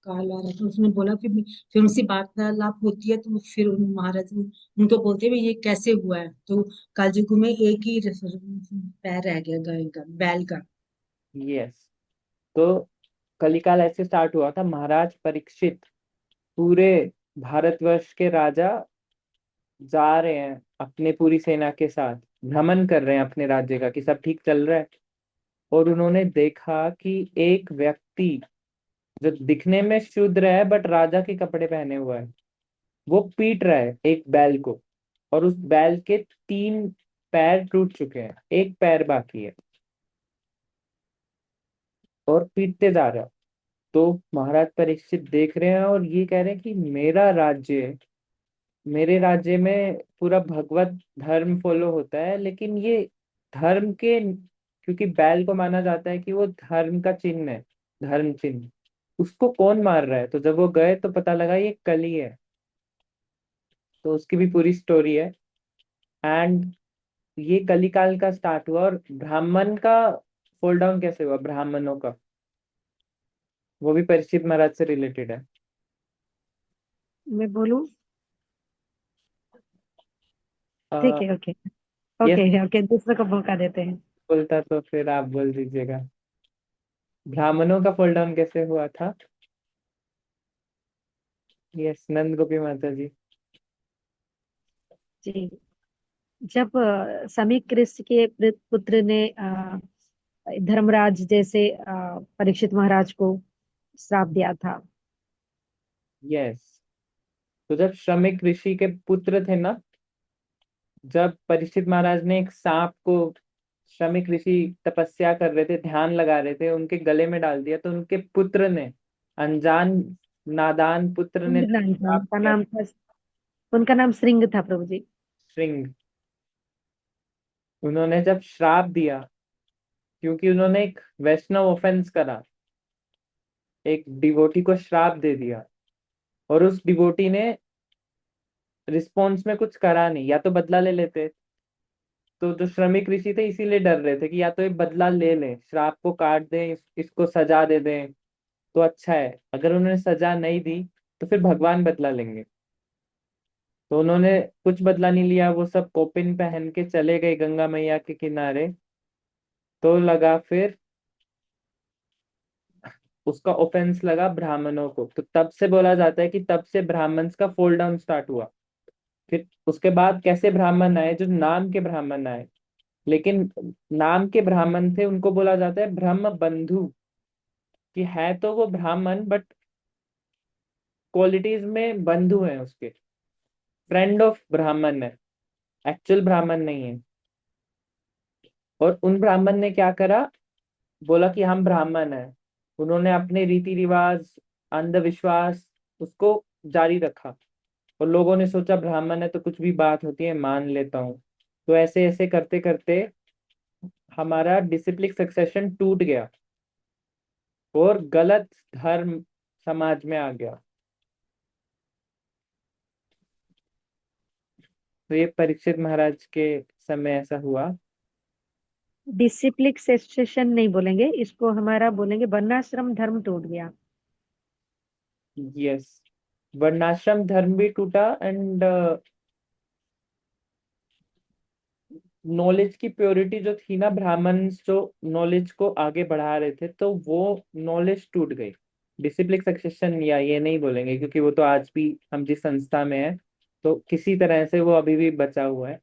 कॉल आ रहा था, उसने बोला फिर उनसे वार्तालाप होती है तो फिर महाराज उनको बोलते हैं ये कैसे हुआ है। तो कलयुग में एक ही पैर रह गया गाय का, बैल का। यस। तो कलिकाल ऐसे स्टार्ट हुआ था, महाराज परीक्षित पूरे भारतवर्ष के राजा जा रहे हैं अपने पूरी सेना के साथ, भ्रमण कर रहे हैं अपने राज्य का कि सब ठीक चल रहा है। और उन्होंने देखा कि एक व्यक्ति जो दिखने में शूद्र है बट राजा के कपड़े पहने हुआ है, वो पीट रहा है एक बैल को। और उस बैल के तीन पैर टूट चुके हैं, एक पैर बाकी है, और पीटते जा रहा है। तो महाराज परीक्षित देख रहे हैं और ये कह रहे हैं कि मेरे राज्य में पूरा भगवत धर्म फॉलो होता है, लेकिन ये धर्म के, क्योंकि बैल को माना जाता है कि वो धर्म का चिन्ह है, धर्म चिन्ह, उसको कौन मार रहा है? तो जब वो गए तो पता लगा ये कली है। तो उसकी भी पूरी स्टोरी है। एंड ये कलिकाल का स्टार्ट हुआ। और ब्राह्मण का फॉल डाउन कैसे हुआ, ब्राह्मणों का, वो भी परीक्षित महाराज से रिलेटेड है। मैं बोलूं? ठीक आ, है। ओके। ये ओके। ओके, दूसरे को मौका देते हैं। बोलता तो फिर आप बोल दीजिएगा। ब्राह्मणों का फॉल डाउन कैसे हुआ था? यस, नंद गोपी माता जी। जी, जब समीक ऋषि के पुत्र ने धर्मराज जैसे परीक्षित महाराज को श्राप दिया था। यस, तो जब श्रमिक ऋषि के पुत्र थे ना, जब परीक्षित महाराज ने एक सांप को, श्रमिक ऋषि तपस्या कर रहे थे, ध्यान लगा रहे थे, उनके गले में डाल दिया, तो उनके पुत्र ने, अनजान नादान पुत्र ने श्रृंग जब नाम था श्राप उनका दिया, नाम था। उनका नाम श्रृंग था प्रभु जी। श्रृंग, उन्होंने जब श्राप दिया, क्योंकि उन्होंने एक वैष्णव ऑफेंस करा, एक डिवोटी को श्राप दे दिया, और उस डिवोटी ने रिस्पॉन्स में कुछ करा नहीं, या तो बदला ले लेते, तो जो श्रमिक ऋषि थे इसीलिए डर रहे थे कि या तो ये बदला ले लें, श्राप को काट दें, इसको सजा दे दें तो अच्छा है, अगर उन्होंने सजा नहीं दी तो फिर भगवान बदला लेंगे। तो उन्होंने कुछ बदला नहीं लिया, वो सब कोपिन पहन के चले गए गंगा मैया के किनारे। तो लगा फिर उसका ऑफेंस लगा ब्राह्मणों को, तो तब से बोला जाता है कि तब से ब्राह्मण्स का फॉल डाउन स्टार्ट हुआ। फिर उसके बाद कैसे ब्राह्मण आए, जो नाम के ब्राह्मण आए, लेकिन नाम के ब्राह्मण थे उनको बोला जाता है ब्रह्म बंधु, कि है तो वो ब्राह्मण बट क्वालिटीज में बंधु है उसके, फ्रेंड ऑफ ब्राह्मण है, एक्चुअल ब्राह्मण नहीं है। और उन ब्राह्मण ने क्या करा, बोला कि हम ब्राह्मण हैं, उन्होंने अपने रीति रिवाज, अंधविश्वास, उसको जारी रखा, और लोगों ने सोचा ब्राह्मण है तो कुछ भी बात होती है, मान लेता हूँ। तो ऐसे ऐसे करते करते हमारा डिसिप्लिक सक्सेशन टूट गया, और गलत धर्म समाज में आ गया। तो ये परीक्षित महाराज के समय ऐसा हुआ। डिसिप्लिक सेशन नहीं बोलेंगे इसको, हमारा बोलेंगे वर्णाश्रम धर्म टूट गया। यस, वर्णाश्रम धर्म भी टूटा, एंड नॉलेज की प्योरिटी जो थी ना, ब्राह्मण जो नॉलेज को आगे बढ़ा रहे थे, तो वो नॉलेज टूट गई। डिसिप्लिन सक्सेशन या ये नहीं बोलेंगे, क्योंकि वो तो आज भी हम जिस संस्था में है, तो किसी तरह से वो अभी भी बचा हुआ है।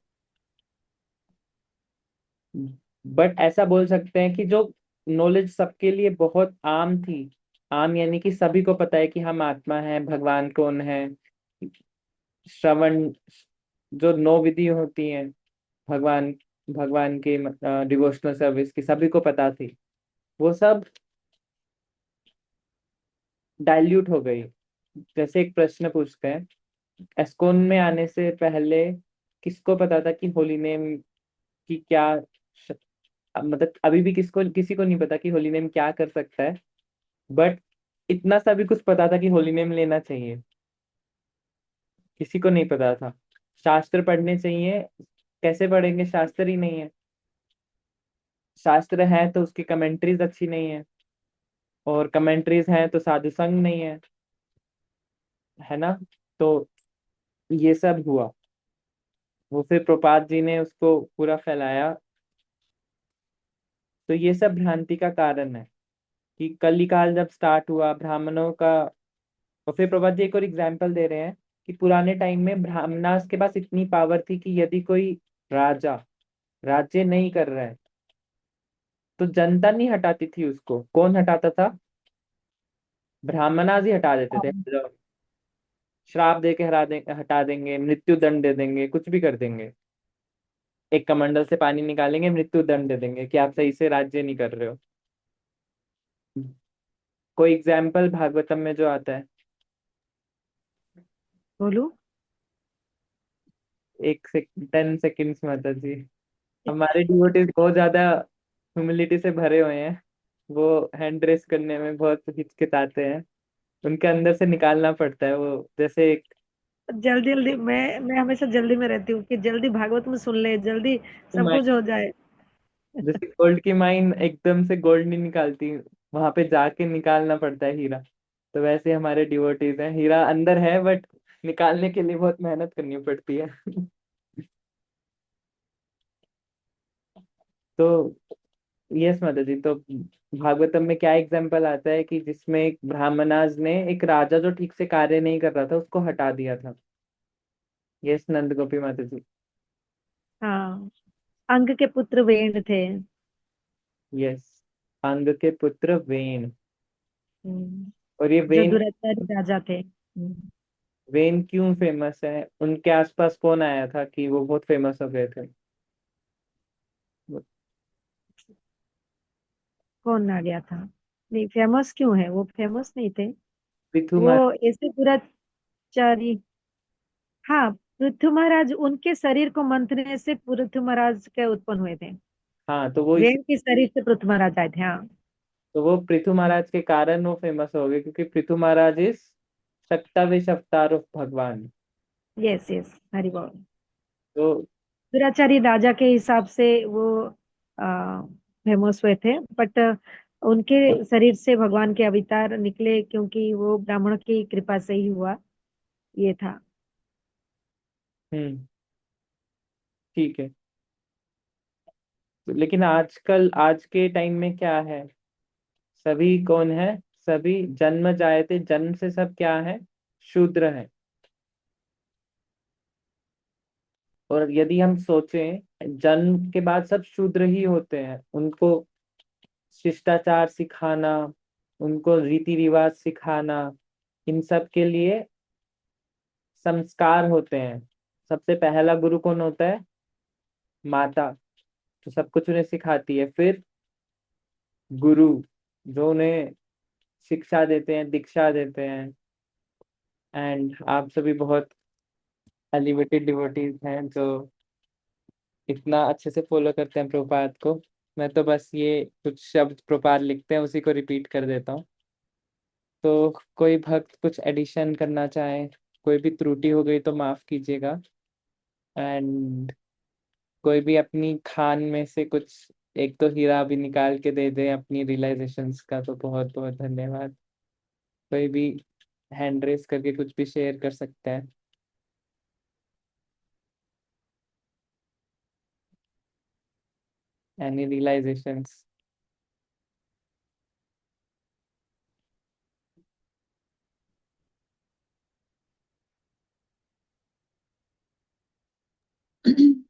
बट ऐसा बोल सकते हैं कि जो नॉलेज सबके लिए बहुत आम थी, आम यानी कि सभी को पता है कि हम आत्मा है, भगवान कौन है, श्रवण, जो 9 विधि होती हैं भगवान, भगवान के डिवोशनल सर्विस की, सभी को पता थी, वो सब डाइल्यूट हो गई। जैसे एक प्रश्न पूछते हैं, एस्कॉन में आने से पहले किसको पता था कि होली नेम की क्या श- मतलब अभी भी किसको, किसी को नहीं पता कि होली नेम क्या कर सकता है, बट इतना सा भी कुछ पता था कि होली नेम लेना चाहिए, किसी को नहीं पता था। शास्त्र पढ़ने चाहिए, कैसे पढ़ेंगे, शास्त्र ही नहीं है, शास्त्र है तो उसकी कमेंट्रीज अच्छी नहीं है, और कमेंट्रीज हैं तो साधु संग नहीं है ना। तो ये सब हुआ, वो फिर प्रपात जी ने उसको पूरा फैलाया। तो ये सब भ्रांति का कारण है कि कलिकाल जब स्टार्ट हुआ ब्राह्मणों का। और फिर प्रभात जी एक और एग्जाम्पल दे रहे हैं कि पुराने टाइम में ब्राह्मणास के पास इतनी पावर थी कि यदि कोई राजा राज्य नहीं कर रहा है, तो जनता नहीं हटाती थी उसको, कौन हटाता था? ब्राह्मणास ही हटा देते थे। श्राप दे के हटा देंगे, मृत्यु दंड दे देंगे, कुछ भी कर देंगे, एक कमंडल से पानी निकालेंगे, मृत्यु दंड दे देंगे कि आप सही से राज्य नहीं कर रहे हो। कोई एग्जाम्पल भागवतम में जो आता है? बोलू? एक से 10 सेकेंड्स माता जी। हमारे डिवोटीज बहुत ज्यादा ह्यूमिलिटी से भरे हुए हैं, वो हैंड रेस करने में बहुत हिचकिचाते हैं, उनके अंदर से निकालना पड़ता है वो, जैसे एक जल्दी जल्दी, मैं हमेशा जल्दी में रहती हूँ कि जल्दी भागवत में सुन ले, जल्दी सब माइन, कुछ हो जाए। जैसे गोल्ड की माइन एकदम से गोल्ड नहीं निकालती, वहां पे जाके निकालना पड़ता है हीरा। तो वैसे हमारे डिवोटीज हैं, हीरा अंदर है बट निकालने के लिए बहुत मेहनत करनी पड़ती है। तो यस माता जी। तो भागवतम में क्या एग्जाम्पल आता है कि जिसमें एक ब्राह्मणाज ने एक राजा जो ठीक से कार्य नहीं कर रहा था उसको हटा दिया था। यस नंद गोपी माता जी। हाँ, अंग के पुत्र वेण थे। यस, अंग के पुत्र वेन। हम्म, और ये जो वेन, दुराचारी राजा थे। वेन क्यों फेमस है? उनके आसपास कौन आया था कि वो बहुत फेमस हो गए थे? कौन आ गया था? नहीं, फेमस क्यों है? वो फेमस नहीं थे। पृथु वो महाराज। ऐसे दुराचारी। हाँ, पृथु महाराज उनके शरीर को मंथने से पृथु महाराज के उत्पन्न हुए थे। हाँ, तो वो इस, वेण के शरीर से पृथु महाराज आए थे। हाँ। तो वो पृथु महाराज के कारण वो फेमस हो गए, क्योंकि पृथु महाराज इस सत्ताविश अवतार ऑफ भगवान। यस यस, हरि बोल। तो दुराचारी राजा के हिसाब से वो फेमस हुए थे, बट उनके शरीर से भगवान के अवतार निकले, क्योंकि वो ब्राह्मण की कृपा से ही हुआ। ये था। हम्म, ठीक है। तो लेकिन आजकल आज के टाइम में क्या है? सभी कौन है? सभी जन्म जायते, जन्म से सब क्या है? शूद्र है। और यदि हम सोचें, जन्म के बाद सब शूद्र ही होते हैं। उनको शिष्टाचार सिखाना, उनको रीति रिवाज सिखाना, इन सब के लिए संस्कार होते हैं। सबसे पहला गुरु कौन होता है? माता, जो सब कुछ उन्हें सिखाती है। फिर गुरु, जो उन्हें शिक्षा देते हैं, दीक्षा देते हैं। एंड आप सभी बहुत एलिवेटेड डिवोटीज हैं जो इतना अच्छे से फॉलो करते हैं प्रभुपाद को। मैं तो बस ये कुछ शब्द प्रभुपाद लिखते हैं उसी को रिपीट कर देता हूँ। तो कोई भक्त कुछ एडिशन करना चाहे, कोई भी त्रुटि हो गई तो माफ कीजिएगा। एंड कोई भी अपनी खान में से कुछ एक तो हीरा भी निकाल के दे दे अपनी रियलाइजेशंस का, तो बहुत बहुत धन्यवाद। कोई भी हैंड रेस करके कुछ भी शेयर कर सकता है। Any realisations?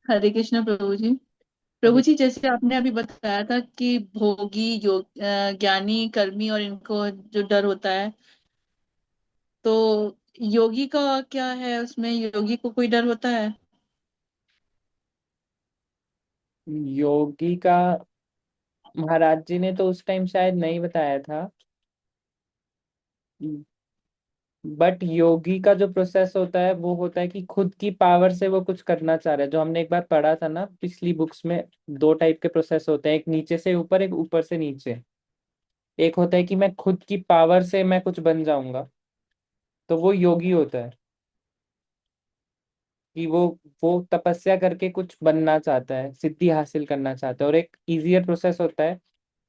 हरे कृष्ण प्रभु जी। प्रभु जी, जैसे आपने अभी बताया था कि भोगी, ज्ञानी, कर्मी और इनको जो डर होता है, तो योगी का क्या है? उसमें योगी को कोई डर होता है? योगी का महाराज जी ने तो उस टाइम शायद नहीं बताया था। बट योगी का जो प्रोसेस होता है वो होता है कि खुद की पावर से वो कुछ करना चाह रहा है। जो हमने एक बार पढ़ा था ना पिछली बुक्स में, दो टाइप के प्रोसेस होते हैं, एक नीचे से ऊपर, एक ऊपर से नीचे। एक होता है कि मैं खुद की पावर से मैं कुछ बन जाऊंगा, तो वो योगी होता है। कि वो तपस्या करके कुछ बनना चाहता है, सिद्धि हासिल करना चाहता है। और एक इजियर प्रोसेस होता है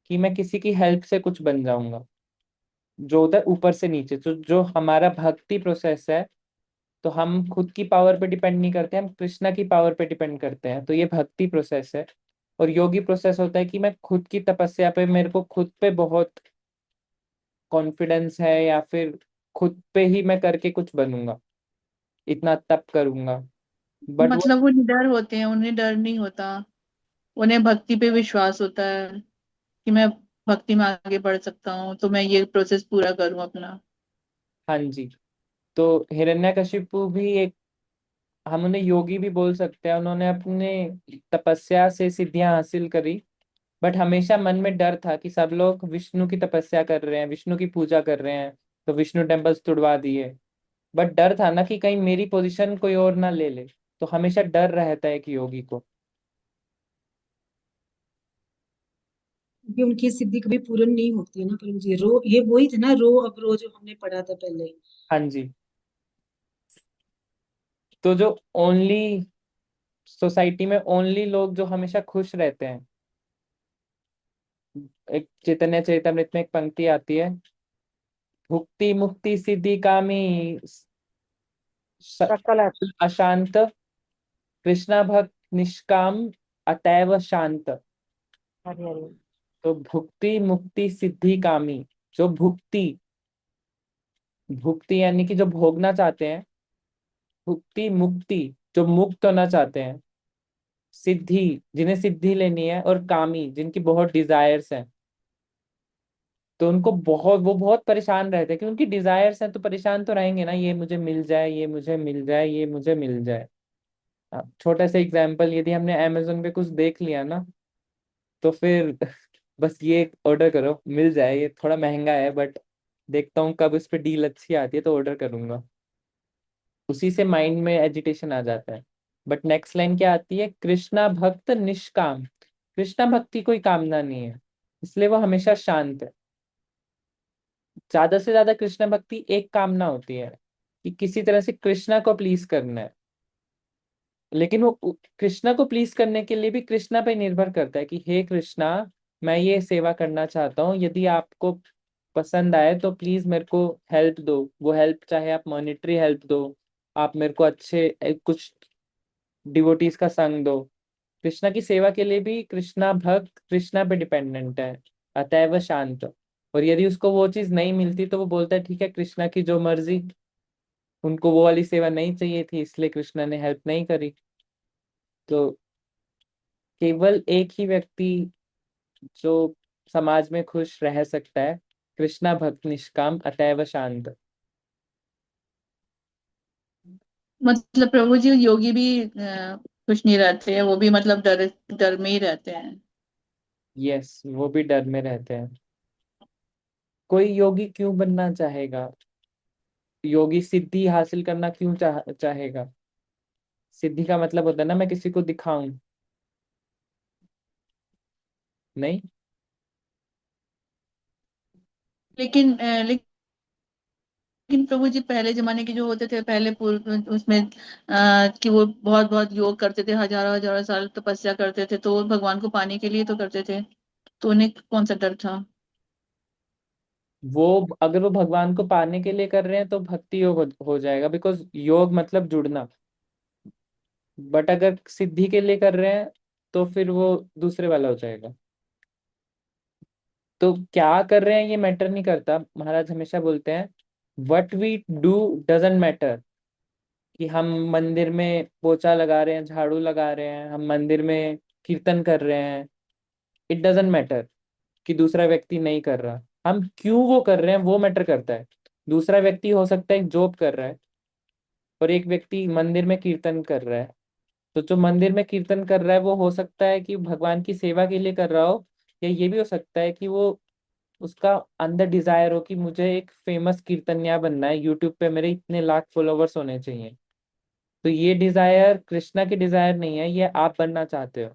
कि मैं किसी की हेल्प से कुछ बन जाऊंगा, जो होता है ऊपर से नीचे। तो जो हमारा भक्ति प्रोसेस है, तो हम खुद की पावर पे डिपेंड नहीं करते, हम कृष्णा की पावर पे डिपेंड करते हैं। तो ये भक्ति प्रोसेस है। और योगी प्रोसेस होता है कि मैं खुद की तपस्या पे, मेरे को खुद पे बहुत कॉन्फिडेंस है, या फिर खुद पे ही मैं करके कुछ बनूंगा, इतना तप करूंगा। बट वो, मतलब वो निडर होते हैं, उन्हें डर नहीं होता, उन्हें भक्ति पे विश्वास होता है कि मैं भक्ति में आगे बढ़ सकता हूँ, तो मैं ये प्रोसेस पूरा करूँ अपना। हाँ जी। तो हिरण्यकशिपु भी एक, हम उन्हें योगी भी बोल सकते हैं। उन्होंने अपने तपस्या से सिद्धियां हासिल करी। बट हमेशा मन में डर था कि सब लोग विष्णु की तपस्या कर रहे हैं, विष्णु की पूजा कर रहे हैं, तो विष्णु टेम्पल्स तुड़वा दिए। बट डर था ना कि कहीं मेरी पोजीशन कोई और ना ले ले। तो हमेशा डर रहता है कि योगी को। क्योंकि उनकी सिद्धि कभी पूर्ण नहीं होती है ना परम जी। रो, ये वही था ना, रो अब रो, जो हमने पढ़ा था पहले। हाँ जी। तो जो ओनली सोसाइटी में ओनली लोग जो हमेशा खुश रहते हैं, एक चैतन्य चैतन्यमृत में एक पंक्ति आती है, भुक्ति मुक्ति सिद्धि कामी स- सकल। अशांत, कृष्णा भक्त निष्काम, अतैव शांत। हरि हरि। तो भुक्ति मुक्ति सिद्धि कामी, जो भुक्ति, भुक्ति यानी कि जो भोगना चाहते हैं, भुक्ति मुक्ति जो मुक्त होना चाहते हैं, सिद्धि जिन्हें सिद्धि लेनी है, और कामी जिनकी बहुत डिजायर्स हैं, तो उनको बहुत, वो बहुत परेशान रहते हैं कि उनकी डिजायर्स हैं, तो परेशान तो रहेंगे ना, ये मुझे मिल जाए, ये मुझे मिल जाए, ये मुझे मिल जाए। छोटा सा एग्जाम्पल, यदि हमने अमेजोन पे कुछ देख लिया ना, तो फिर बस ये ऑर्डर करो, मिल जाए, ये थोड़ा महंगा है बट देखता हूँ कब इस पे डील अच्छी आती है तो ऑर्डर करूंगा। उसी से माइंड में एजिटेशन आ जाता है। बट नेक्स्ट लाइन क्या आती है, कृष्णा भक्त निष्काम। कृष्णा भक्ति कोई कामना नहीं है, इसलिए वो हमेशा शांत है। ज्यादा से ज्यादा कृष्णा भक्ति एक कामना होती है कि किसी तरह से कृष्णा को प्लीज करना है, लेकिन वो कृष्णा को प्लीज करने के लिए भी कृष्णा पे निर्भर करता है कि हे कृष्णा, मैं ये सेवा करना चाहता हूँ, यदि आपको पसंद आए तो प्लीज मेरे को हेल्प दो। वो हेल्प चाहे आप मॉनेटरी हेल्प दो, आप मेरे को अच्छे कुछ डिवोटीज का संग दो। कृष्णा की सेवा के लिए भी कृष्णा भक्त कृष्णा पे डिपेंडेंट है, अतएव शांत। और यदि उसको वो चीज नहीं मिलती तो वो बोलता है ठीक है, कृष्णा की जो मर्जी, उनको वो वाली सेवा नहीं चाहिए थी इसलिए कृष्णा ने हेल्प नहीं करी। तो केवल एक ही व्यक्ति जो समाज में खुश रह सकता है, कृष्णा भक्त निष्काम अतएव शांत। मतलब प्रभु जी योगी भी खुश नहीं रहते हैं, वो भी मतलब डर डर में ही रहते हैं। यस, वो भी डर में रहते हैं। कोई योगी क्यों बनना चाहेगा? योगी सिद्धि हासिल करना क्यों चाहेगा? सिद्धि का मतलब होता है ना मैं किसी को दिखाऊं, नहीं। लेकिन प्रभु जी पहले जमाने के जो होते थे, पहले पूर्व उसमें कि वो बहुत बहुत योग करते थे, हजारों हजारों साल तपस्या करते थे, तो वो भगवान को पाने के लिए तो करते थे, तो उन्हें कौन सा डर था? वो अगर वो भगवान को पाने के लिए कर रहे हैं तो भक्ति योग हो जाएगा, बिकॉज योग मतलब जुड़ना। बट अगर सिद्धि के लिए कर रहे हैं तो फिर वो दूसरे वाला हो जाएगा। तो क्या कर रहे हैं ये मैटर नहीं करता, महाराज हमेशा बोलते हैं what we do doesn't matter. कि हम मंदिर में पोछा लगा रहे हैं, झाड़ू लगा रहे हैं, हम मंदिर में कीर्तन कर रहे हैं, इट डजेंट मैटर कि दूसरा व्यक्ति नहीं कर रहा। हम क्यों वो कर रहे हैं वो मैटर करता है। दूसरा व्यक्ति हो सकता है जॉब कर रहा है, और एक व्यक्ति मंदिर में कीर्तन कर रहा है। तो जो मंदिर में कीर्तन कर रहा है वो हो सकता है कि भगवान की सेवा के लिए कर रहा हो, या ये भी हो सकता है कि वो, उसका अंदर डिजायर हो कि मुझे एक फेमस कीर्तनिया बनना है, यूट्यूब पे मेरे इतने लाख फॉलोवर्स होने चाहिए। तो ये डिजायर कृष्णा की डिजायर नहीं है, ये आप बनना चाहते हो।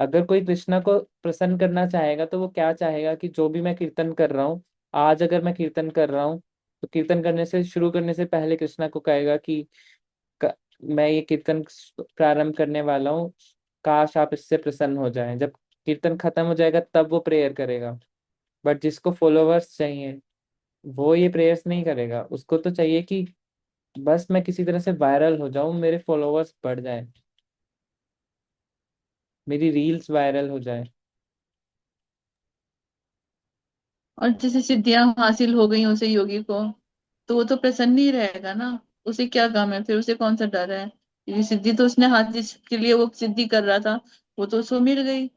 अगर कोई कृष्णा को प्रसन्न करना चाहेगा तो वो क्या चाहेगा कि जो भी मैं कीर्तन कर रहा हूँ, आज अगर मैं कीर्तन कर रहा हूँ तो कीर्तन करने से शुरू करने से पहले कृष्णा को कहेगा कि क- मैं ये कीर्तन प्रारंभ करने वाला हूँ, काश आप इससे प्रसन्न हो जाएं। जब कीर्तन खत्म हो जाएगा तब वो प्रेयर करेगा। बट जिसको फॉलोवर्स चाहिए वो ये प्रेयर्स नहीं करेगा, उसको तो चाहिए कि बस मैं किसी तरह से वायरल हो जाऊं, मेरे फॉलोवर्स बढ़ जाएं, मेरी रील्स वायरल हो जाए। और जैसे सिद्धियां हासिल हो गई उसे योगी को, तो वो तो प्रसन्न ही रहेगा ना। उसे क्या गम है फिर, उसे कौन सा डर है? क्योंकि सिद्धि तो उसने हाथ जिसके लिए वो सिद्धि कर रहा था, वो तो उसको मिल गई,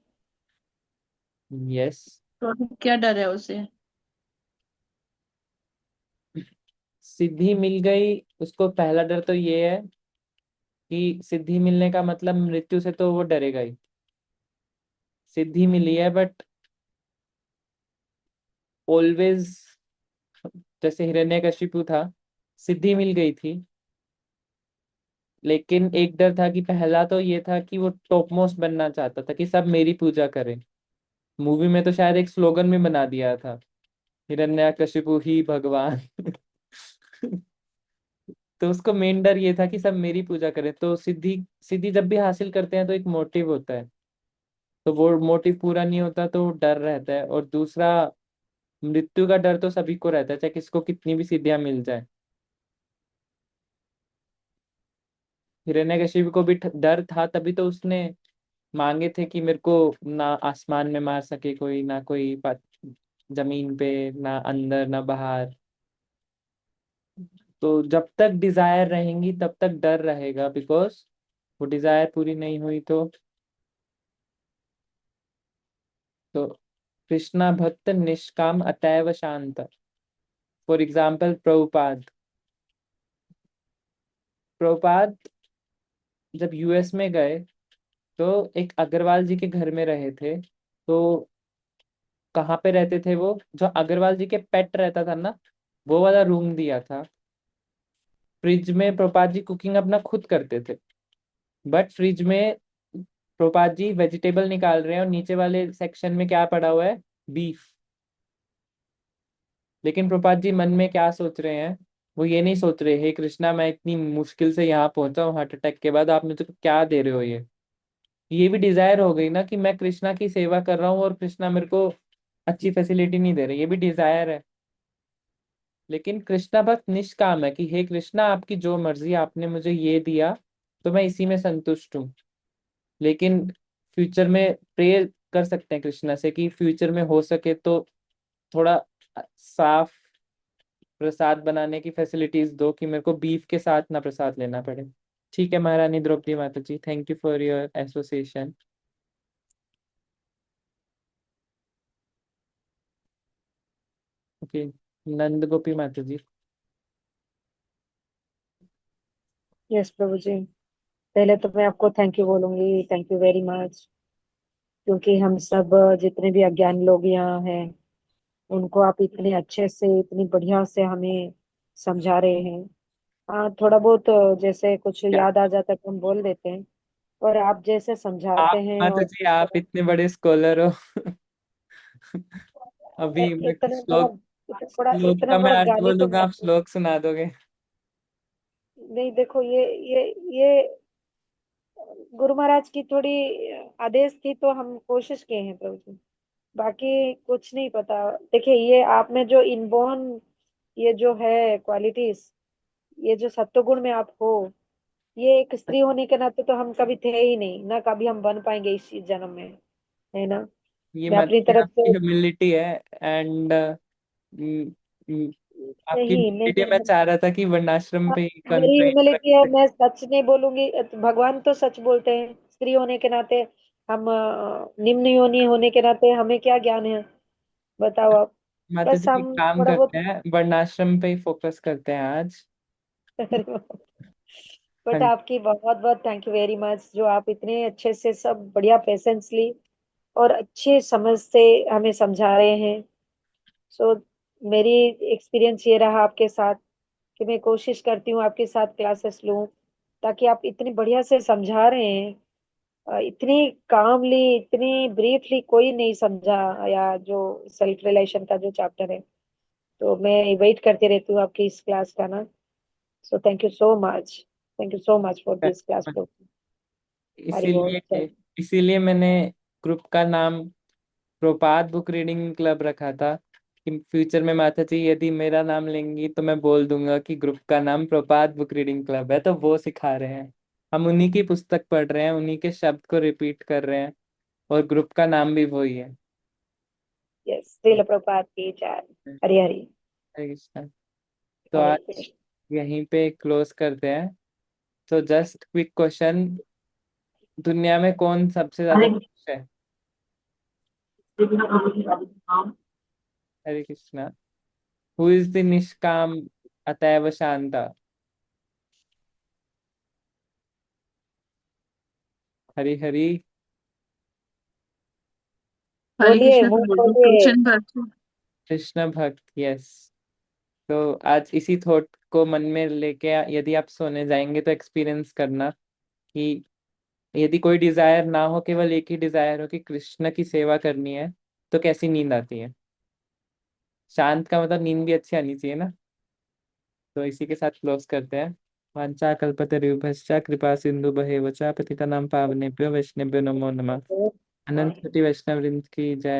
यस। तो अभी क्या डर है उसे? सिद्धि मिल गई, उसको पहला डर तो ये है कि सिद्धि मिलने का मतलब मृत्यु से तो वो डरेगा ही। सिद्धि मिली है बट ऑलवेज, जैसे हिरण्यकशिपु था, सिद्धि मिल गई थी, लेकिन एक डर था कि पहला तो ये था कि वो टॉप मोस्ट बनना चाहता था कि सब मेरी पूजा करें। मूवी में तो शायद एक स्लोगन भी बना दिया था, हिरण्यकशिपु ही भगवान। तो उसको मेन डर ये था कि सब मेरी पूजा करें। तो सिद्धि, सिद्धि जब भी हासिल करते हैं तो एक मोटिव होता है, तो वो मोटिव पूरा नहीं होता तो डर रहता है। और दूसरा, मृत्यु का डर तो सभी को रहता है, चाहे किसको कितनी भी सिद्धियां मिल जाए। हिरण्यकशिपु को भी डर था, तभी तो उसने मांगे थे कि मेरे को ना आसमान में मार सके कोई, ना कोई जमीन पे, ना अंदर ना बाहर। तो जब तक डिजायर रहेंगी तब तक डर रहेगा, बिकॉज वो डिजायर पूरी नहीं हुई तो कृष्णा भक्त निष्काम अतैव शांत। फॉर एग्जाम्पल प्रभुपाद जब यूएस में गए तो एक अग्रवाल जी के घर में रहे थे। तो कहाँ पे रहते थे वो, जो अग्रवाल जी के पेट रहता था ना, वो वाला रूम दिया था। फ्रिज में प्रभुपाद जी कुकिंग अपना खुद करते थे, बट फ्रिज में प्रभुपाद जी वेजिटेबल निकाल रहे हैं और नीचे वाले सेक्शन में क्या पड़ा हुआ है, बीफ। लेकिन प्रभुपाद जी मन में क्या सोच रहे हैं, वो ये नहीं सोच रहे, हे कृष्णा मैं इतनी मुश्किल से यहाँ पहुंचा हूँ हार्ट अटैक के बाद, आप मुझे क्या दे रहे हो। ये भी डिजायर हो गई ना कि मैं कृष्णा की सेवा कर रहा हूँ और कृष्णा मेरे को अच्छी फैसिलिटी नहीं दे रहे, ये भी डिजायर है। लेकिन कृष्णा भक्त निष्काम है कि हे कृष्णा आपकी जो मर्जी, आपने मुझे ये दिया तो मैं इसी में संतुष्ट हूँ। लेकिन फ्यूचर में प्रे कर सकते हैं कृष्णा से कि फ्यूचर में हो सके तो थोड़ा साफ प्रसाद बनाने की फैसिलिटीज दो, कि मेरे को बीफ के साथ ना प्रसाद लेना पड़े। ठीक है महारानी द्रौपदी माता जी, thank you for your association. Okay, Nanda Gopi माता जी। यस प्रभु जी। पहले तो मैं आपको थैंक यू बोलूंगी, थैंक यू वेरी मच, क्योंकि हम सब जितने भी अज्ञानी लोग यहाँ हैं उनको आप इतने अच्छे से इतनी बढ़िया से हमें समझा रहे हैं। हाँ, थोड़ा बहुत जैसे कुछ क्या याद आ जाता है तो हम बोल देते हैं, और आप जैसे समझाते आप हैं माता और जी, जिस आप तरह इतने बड़े स्कॉलर हो। अभी मैं इतना बड़ा श्लोक श्लोक इतना का मैं बड़ा अर्थ ज्ञानी तो बोलूंगा, आप श्लोक सुना दोगे। नहीं। देखो ये गुरु महाराज की थोड़ी आदेश थी तो हम कोशिश किए हैं प्रभु जी, बाकी कुछ नहीं पता। देखिए, ये आप में जो इनबॉर्न ये जो है क्वालिटीज, ये जो सत्वगुण में आप हो, ये एक स्त्री होने के नाते तो हम कभी थे ही नहीं ना, कभी हम बन पाएंगे इस जन्म में, है ना। ये मैं अपनी माता जी तरफ आपकी से ह्यूमिलिटी है। एंड आपकी नहीं, ह्यूमिलिटी मैं चाह रहा था कि वर्णाश्रम हाँ, पे ही मेरी कॉन्फ्रेंस ह्यूमिलिटी है, रखें। मैं सच नहीं बोलूंगी। भगवान तो सच बोलते हैं, स्त्री होने के नाते हम निम्न योनि होने के नाते हमें क्या ज्ञान है, बताओ आप। माता बस जी एक हम काम थोड़ा करते बहुत हैं, वर्णाश्रम पे ही फोकस करते हैं आज। हाँ बट जी। आपकी बहुत बहुत थैंक यू वेरी मच, जो आप इतने अच्छे से सब बढ़िया पेशेंसली और अच्छे समझ से हमें समझा रहे हैं। सो मेरी एक्सपीरियंस ये रहा आपके साथ कि मैं कोशिश करती हूँ आपके साथ क्लासेस लूं, ताकि आप इतनी बढ़िया से समझा रहे हैं। इतनी कामली, इतनी ब्रीफली कोई नहीं समझा, या जो सेल्फ रिलेशन का जो चैप्टर है। तो मैं वेट करती रहती हूँ आपकी इस क्लास का ना। So thank you so much, thank you so much for this class. Hari बोल इसीलिए जय। इसीलिए मैंने ग्रुप का नाम प्रोपात बुक रीडिंग क्लब रखा था, कि फ्यूचर में माता जी यदि मेरा नाम लेंगी तो मैं बोल दूंगा कि ग्रुप का नाम प्रोपात बुक रीडिंग क्लब है। तो वो सिखा रहे हैं, हम उन्हीं की पुस्तक पढ़ रहे हैं, उन्हीं के शब्द को रिपीट कर रहे हैं, और ग्रुप का नाम भी वही है। यस, श्रील प्रभुपाद की जय। हरि हरि। हरे कृष्णा। तो हरे आज कृष्ण। यहीं पे क्लोज करते हैं। तो जस्ट क्विक क्वेश्चन, दुनिया में कौन सबसे ज्यादा हरे खुश है। कृष्ण प्रभु जी, राधे श्याम। हरे कृष्णा। हु इज द निष्काम अतैव शांता। हरि हरि। हरे बोलिए, कृष्ण मुंह प्रभु जी, खोलिए। कृष्ण भक्त। कृष्ण भक्त, यस। तो आज इसी थॉट को मन में लेके यदि आप सोने जाएंगे तो एक्सपीरियंस करना कि यदि कोई डिजायर ना हो, केवल एक ही डिजायर हो कि कृष्ण की सेवा करनी है, तो कैसी नींद आती है। शांत का मतलब नींद भी अच्छी आनी चाहिए ना। तो इसी के साथ क्लोज करते हैं। वाञ्छा कल्पतरुभ्यश्च कृपा सिंधु भवेच्च पतितानां पावनेभ्यो वैष्णवेभ्यो नमो नमः। अनंत कोटि वैष्णव वृंद की जय।